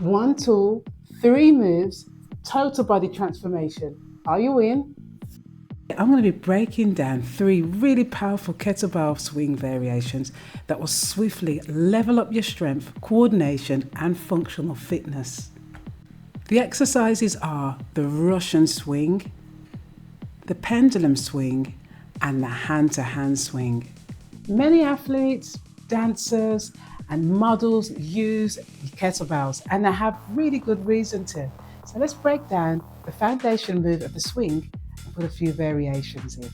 One tool, 3 moves, total body transformation. Are you in? I'm going to be breaking down 3 really powerful kettlebell swing variations that will swiftly level up your strength, coordination and functional fitness. The exercises are the Russian swing, the pendulum swing and the hand-to-hand swing. Many athletes, dancers and models use kettlebells and they have really good reason to. So let's break down the foundation move of the swing and put a few variations in.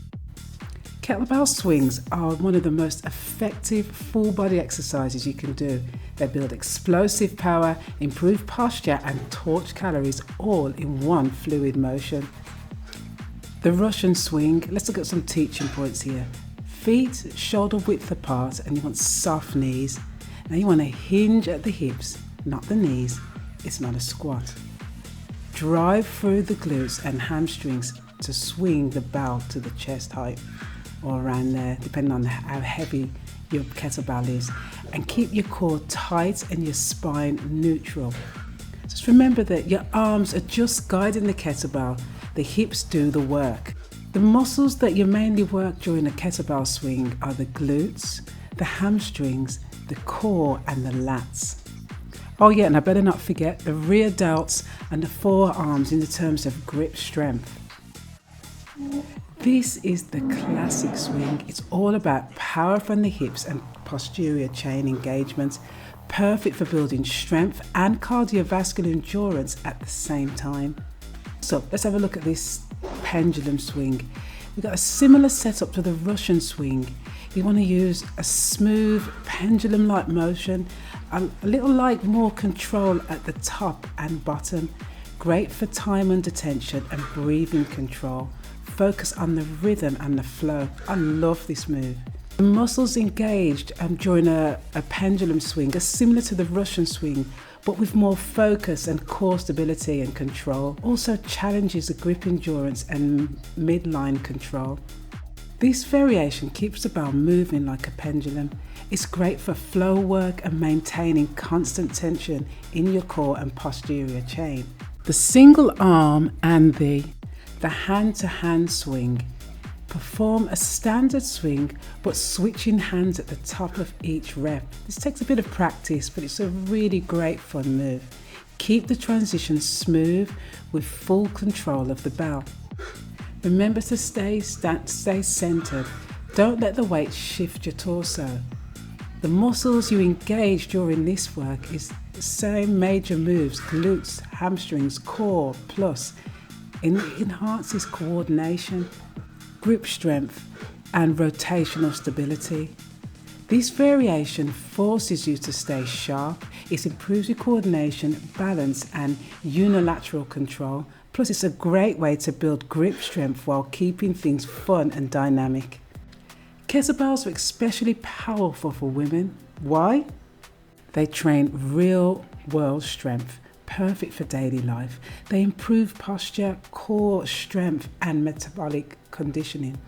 Kettlebell swings are one of the most effective full body exercises you can do. They build explosive power, improve posture and torch calories all in one fluid motion. The Russian swing, let's look at some teaching points here. Feet shoulder width apart and you want soft knees. Now you want to hinge at the hips, not the knees. It's not a squat. Drive through the glutes and hamstrings to swing the bell to the chest height or around there, depending on how heavy your kettlebell is. And keep your core tight and your spine neutral. Just remember that your arms are just guiding the kettlebell. The hips do the work. The muscles that you mainly work during a kettlebell swing are the glutes, the hamstrings, the core and the lats. Oh yeah, and I better not forget the rear delts and the forearms in the terms of grip strength. This is the classic swing. It's all about power from the hips and posterior chain engagement, perfect for building strength and cardiovascular endurance at the same time. So let's have a look at this pendulum swing. We've got a similar setup to the Russian swing. You want to use a smooth pendulum-like motion, a little like more control at the top and bottom. Great for time under tension and breathing control. Focus on the rhythm and the flow. I love this move. The muscles engaged during a pendulum swing are similar to the Russian swing, but with more focus and core stability and control. Also challenges the grip endurance and midline control. This variation keeps the bell moving like a pendulum. It's great for flow work and maintaining constant tension in your core and posterior chain. The single arm and the hand-to-hand swing. Perform a standard swing but switching hands at the top of each rep. This takes a bit of practice, but it's a really great fun move. Keep the transition smooth with full control of the bell. Remember to stay centered. Don't let the weight shift your torso. The muscles you engage during this work is the same major moves, glutes, hamstrings, core, plus. It enhances coordination, grip strength and rotational stability. This variation forces you to stay sharp. It improves your coordination, balance and unilateral control. Plus it's a great way to build grip strength while keeping things fun and dynamic. Kettlebells are especially powerful for women. Why? They train real world strength. Perfect for daily life. They improve posture, core strength and metabolic conditioning.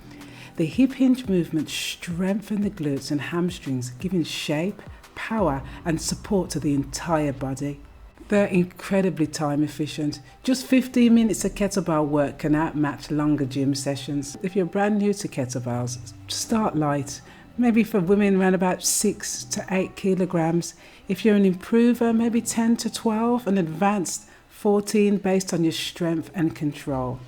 The hip hinge movement strengthen the glutes and hamstrings, giving shape, power and support to the entire body. They're incredibly time efficient. Just 15 minutes of kettlebell work can outmatch longer gym sessions. If you're brand new to kettlebells, start light. Maybe for women around about 6 to 8 kilograms. If you're an improver, maybe 10 to 12, and advanced 14 based on your strength and control.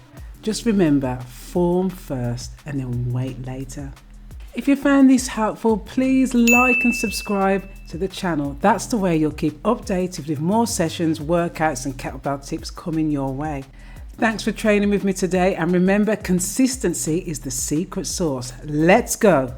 Just remember, form first and then weight later. If you found this helpful, please like and subscribe to the channel. That's the way you'll keep updated with more sessions, workouts and kettlebell tips coming your way. Thanks for training with me today, and remember, consistency is the secret sauce. Let's go.